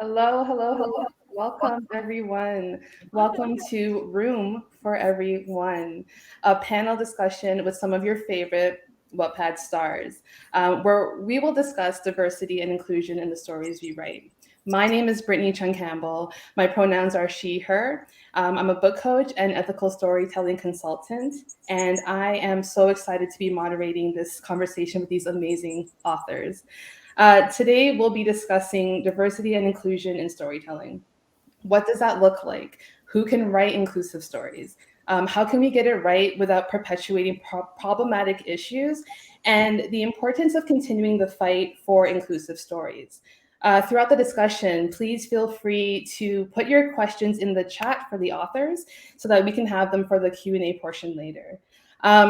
Hello, hello, hello. Welcome, everyone. Welcome to Room for Everyone, a panel discussion with some of your favorite Wattpad stars, where we will discuss diversity and inclusion in the stories we write. My name is Brittany Chung Campbell. My pronouns are she, her. I'm a book coach and ethical storytelling consultant, and I am so excited to be moderating this conversation with these amazing authors. Today, we'll be discussing diversity and inclusion in storytelling. What does that look like? Who can write inclusive stories? How can we get it right without perpetuating problematic issues? And the importance of continuing the fight for inclusive stories. Throughout the discussion, please feel free to put your questions in the chat for the authors so that we can have them for the Q&A portion later.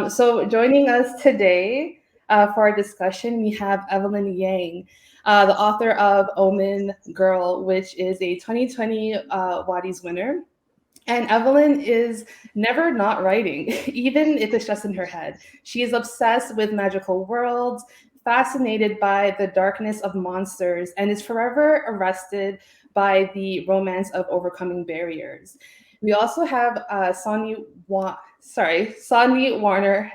So joining us today for our discussion, we have Evelyn Yang, the author of Omen Girl, which is a 2020 Waddies winner. And Evelyn is never not writing, even if it's just in her head. She is obsessed with magical worlds, fascinated by the darkness of monsters, and is forever arrested by the romance of overcoming barriers. We also have Sonny Warner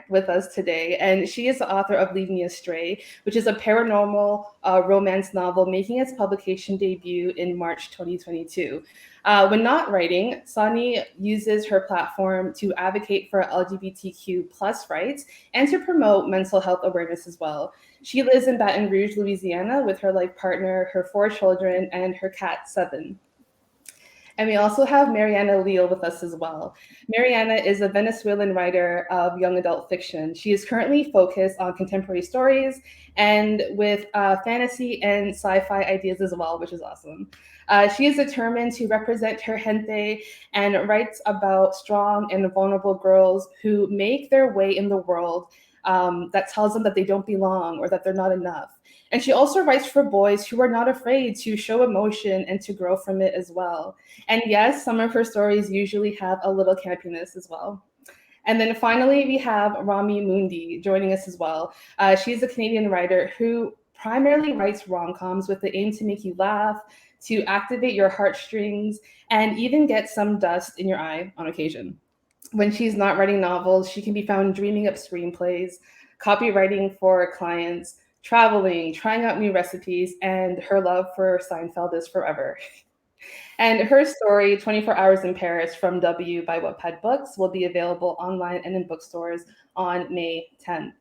with us today, and she is the author of Leave Me Astray, which is a paranormal romance novel making its publication debut in March 2022. When not writing, Sonny uses her platform to advocate for LGBTQ plus rights and to promote mental health awareness as well. She lives in Baton Rouge, Louisiana, with her life partner, her 4 children, and her cat, Seven. And we also have Mariana Leal with us as well. Mariana is a Venezuelan writer of young adult fiction. She is currently focused on contemporary stories and with fantasy and sci-fi ideas as well, which is awesome. She is determined to represent her gente and writes about strong and vulnerable girls who make their way in the world that tells them that they don't belong or that they're not enough. And she also writes for boys who are not afraid to show emotion and to grow from it as well. And yes, some of her stories usually have a little campiness as well. And then finally, we have Rami Mundi joining us as well. She's a Canadian writer who primarily writes rom-coms with the aim to make you laugh, to activate your heartstrings, and even get some dust in your eye on occasion. When she's not writing novels, she can be found dreaming up screenplays, copywriting for clients, traveling, trying out new recipes, and her love for Seinfeld is forever. And her story, 24 Hours in Paris from W by Wattpad Books, will be available online and in bookstores on May 10th.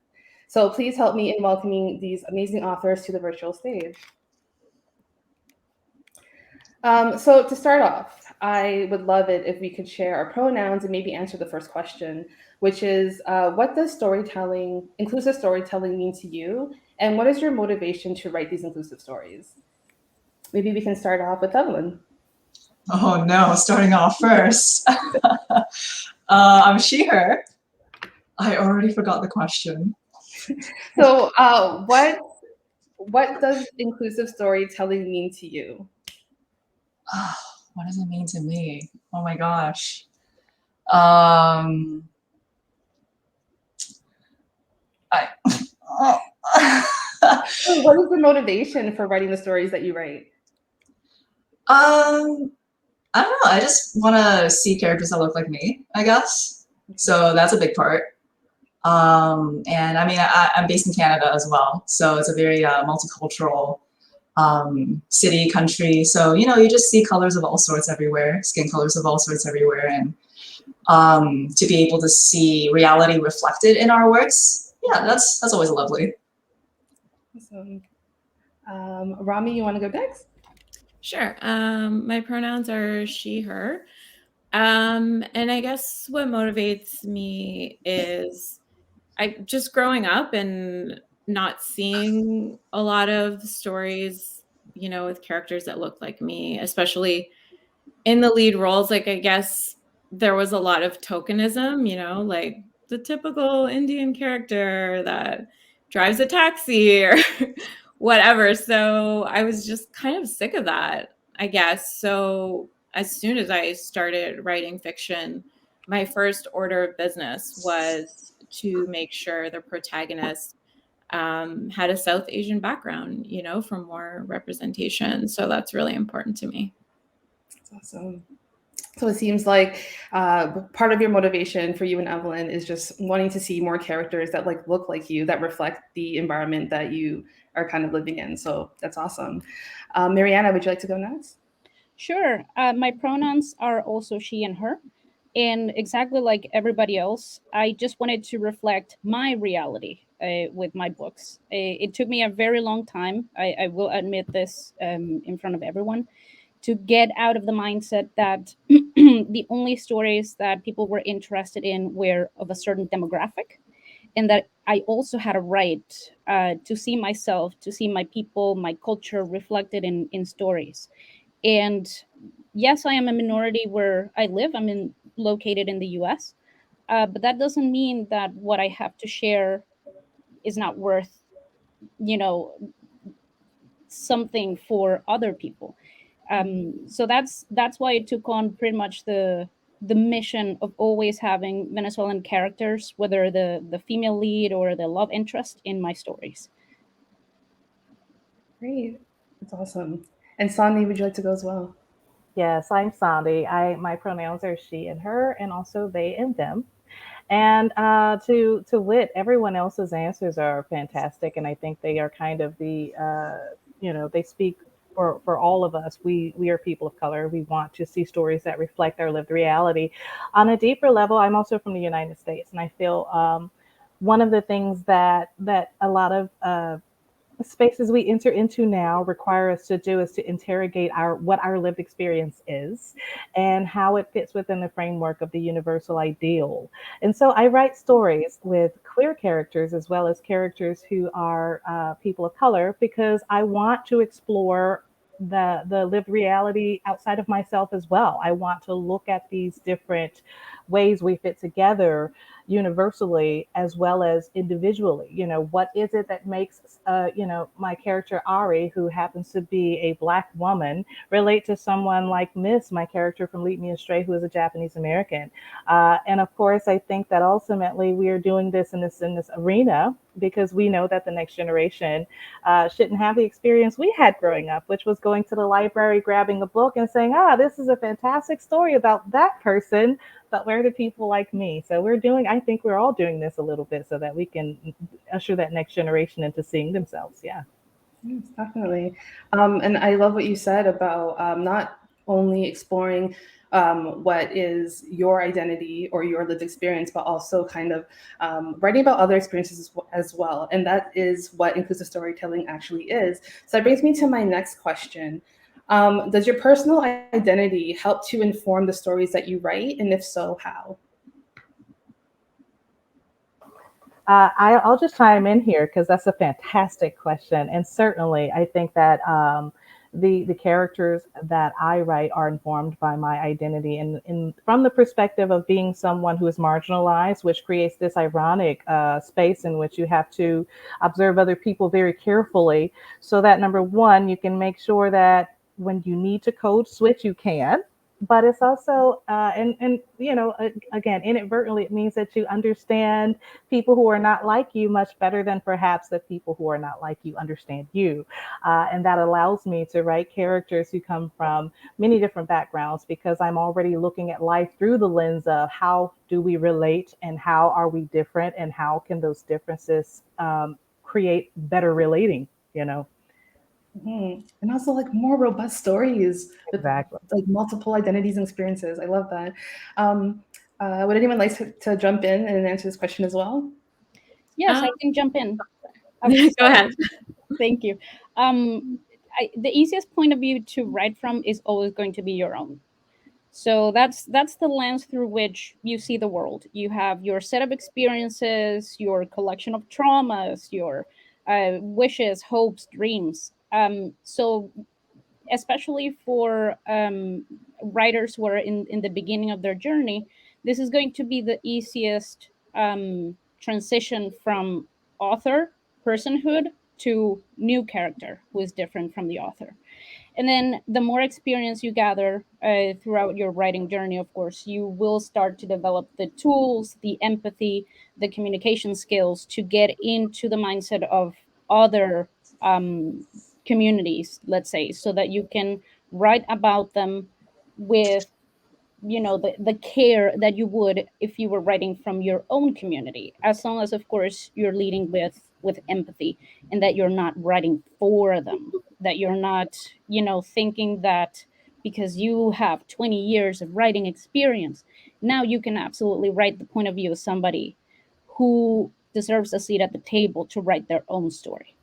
So please help me in welcoming these amazing authors to the virtual stage. So to start off, I would love it if we could share our pronouns and maybe answer the first question, which is, what does inclusive storytelling mean to you? And what is your motivation to write these inclusive stories? Maybe we can start off with Evelyn. Oh no, starting off first. I'm she, her. I already forgot the question. So what does inclusive storytelling mean to you? What does it mean to me? Oh my gosh. What is the motivation for writing the stories that you write? I don't know. I just want to see characters that look like me, I guess. So that's a big part. And I mean, I'm based in Canada as well. So it's a very multicultural city, country. So, you know, you just see colors of all sorts everywhere, skin colors of all sorts everywhere. And to be able to see reality reflected in our works, yeah, that's always lovely. Awesome. Rami, you want to go next? Sure. My pronouns are she, her. And I guess what motivates me is just growing up and not seeing a lot of stories, you know, with characters that look like me, especially in the lead roles. Like, I guess there was a lot of tokenism, you know, like the typical Indian character that drives a taxi or whatever. So I was just kind of sick of that, I guess. So as soon as I started writing fiction, my first order of business was to make sure the protagonist had a South Asian background, you know, for more representation. So that's really important to me. That's awesome. So it seems like part of your motivation for you and Evelyn is just wanting to see more characters that like look like you, that reflect the environment that you are kind of living in. So that's awesome. Mariana, would you like to go next? Sure. My pronouns are also she and her. And exactly like everybody else, I just wanted to reflect my reality with my books. It took me a very long time, I will admit this in front of everyone, to get out of the mindset that the only stories that people were interested in were of a certain demographic, and that I also had a right to see myself, to see my people, my culture reflected in stories. And yes, I am a minority where I live. Located in the US, but that doesn't mean that what I have to share is not worth, you know, something for other people. So that's why it took on pretty much the mission of always having Venezuelan characters, whether the female lead or the love interest in my stories. Great. That's awesome. And Sandy, would you like to go as well? Yes, I'm Sandy. My pronouns are she and her, and also they and them. And to wit, everyone else's answers are fantastic, and I think they are kind of they speak for all of us. We are people of color. We want to see stories that reflect our lived reality. On a deeper level, I'm also from the United States, and I feel one of the things that a lot of spaces we enter into now require us to do is to interrogate what our lived experience is and how it fits within the framework of the universal ideal. And so I write stories with queer characters as well as characters who are people of color, because I want to explore the lived reality outside of myself as well. I want to look at these different ways we fit together universally as well as individually. What is it that makes my character Ari, who happens to be a Black woman, relate to someone like Miss, my character from Lead Me Astray, who is a Japanese American? And of course, I think that ultimately we are doing this in this arena because we know that the next generation shouldn't have the experience we had growing up, which was going to the library, grabbing a book and saying, this is a fantastic story about that person, but where do people like me? So I think we're all doing this a little bit so that we can usher that next generation into seeing themselves. Yeah. Yes, definitely. And I love what you said about not only exploring what is your identity or your lived experience, but also kind of writing about other experiences as well. And that is what inclusive storytelling actually is. So that brings me to my next question. Does your personal identity help to inform the stories that you write? And if so, how? I'll just chime in here because that's a fantastic question. And certainly, I think that the characters that I write are informed by my identity, and from the perspective of being someone who is marginalized, which creates this ironic space in which you have to observe other people very carefully, so that number one, you can make sure that when you need to code switch, you can. But it's also, again, inadvertently, it means that you understand people who are not like you much better than perhaps the people who are not like you understand you. And that allows me to write characters who come from many different backgrounds, because I'm already looking at life through the lens of how do we relate and how are we different and how can those differences create better relating, Mm-hmm. And also like more robust stories with Exactly. like multiple identities and experiences. I love that. Would anyone like to jump in and answer this question as well? Yes, I can jump in. Go ahead. Thank you. The easiest point of view to write from is always going to be your own. So that's the lens through which you see the world. You have your set of experiences, your collection of traumas, your wishes, hopes, dreams. So especially for writers who are in the beginning of their journey, this is going to be the easiest transition from author personhood to new character who is different from the author. And then the more experience you gather throughout your writing journey, of course, you will start to develop the tools, the empathy, the communication skills to get into the mindset of other communities, let's say, so that you can write about them with the care that you would if you were writing from your own community, as long as of course you're leading with empathy, and that you're not writing for them, that you're not thinking that because you have 20 years of writing experience, now you can absolutely write the point of view of somebody who deserves a seat at the table to write their own story.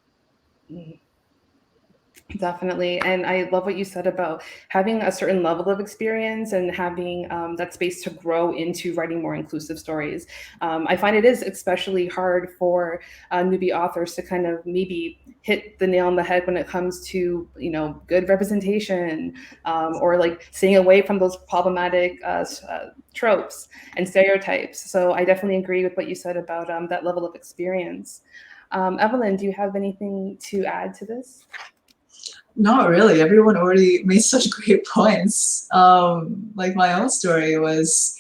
Definitely. And I love what you said about having a certain level of experience and having that space to grow into writing more inclusive stories. I find it is especially hard for newbie authors to kind of maybe hit the nail on the head when it comes to, good representation, or like staying away from those problematic tropes and stereotypes. So I definitely agree with what you said about that level of experience. Evelyn, do you have anything to add to this? Not really. Everyone already made such great points. Like my own story was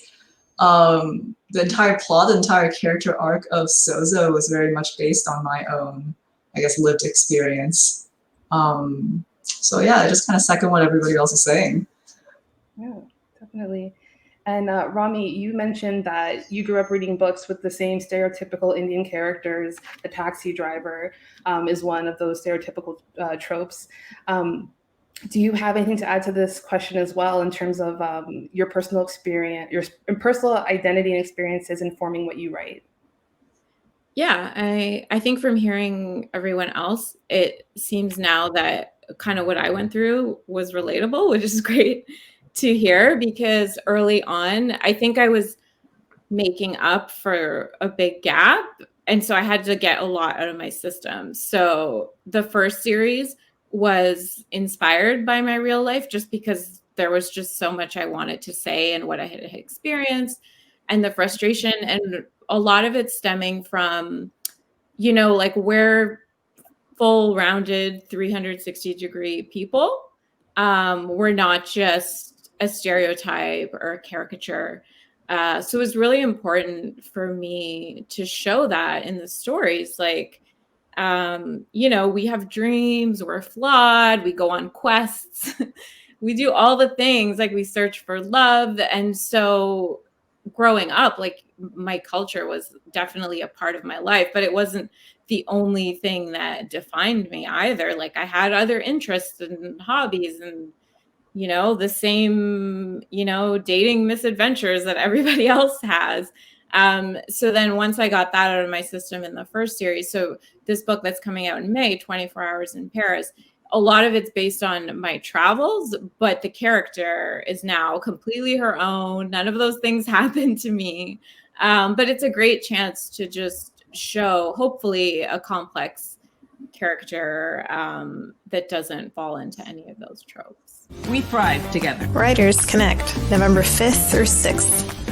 the entire plot, the entire character arc of Sozo was very much based on my own, I guess, lived experience. So yeah, I just kind of second what everybody else is saying. Yeah, definitely. And Rami, you mentioned that you grew up reading books with the same stereotypical Indian characters. The taxi driver is one of those stereotypical tropes. Do you have anything to add to this question as well in terms of your personal experience, your personal identity and experiences informing what you write? Yeah, I think from hearing everyone else, it seems now that kind of what I went through was relatable, which is great to hear, because early on, I think I was making up for a big gap. And so I had to get a lot out of my system. So the first series was inspired by my real life, just because there was just so much I wanted to say and what I had experienced and the frustration. And a lot of it stemming from, like we're full rounded 360-degree people. We're not just a stereotype or a caricature. So it was really important for me to show that in the stories. Like, we have dreams, we're flawed, we go on quests, we do all the things, like we search for love. And so growing up, like my culture was definitely a part of my life, but it wasn't the only thing that defined me either. Like I had other interests and hobbies and, the same, dating misadventures that everybody else has. So then once I got that out of my system in the first series, so this book that's coming out in May, 24 Hours in Paris, a lot of it's based on my travels, but the character is now completely her own. None of those things happened to me. But it's a great chance to just show, hopefully, a complex character that doesn't fall into any of those tropes. We thrive together. Writers Connect, November 5th through 6th.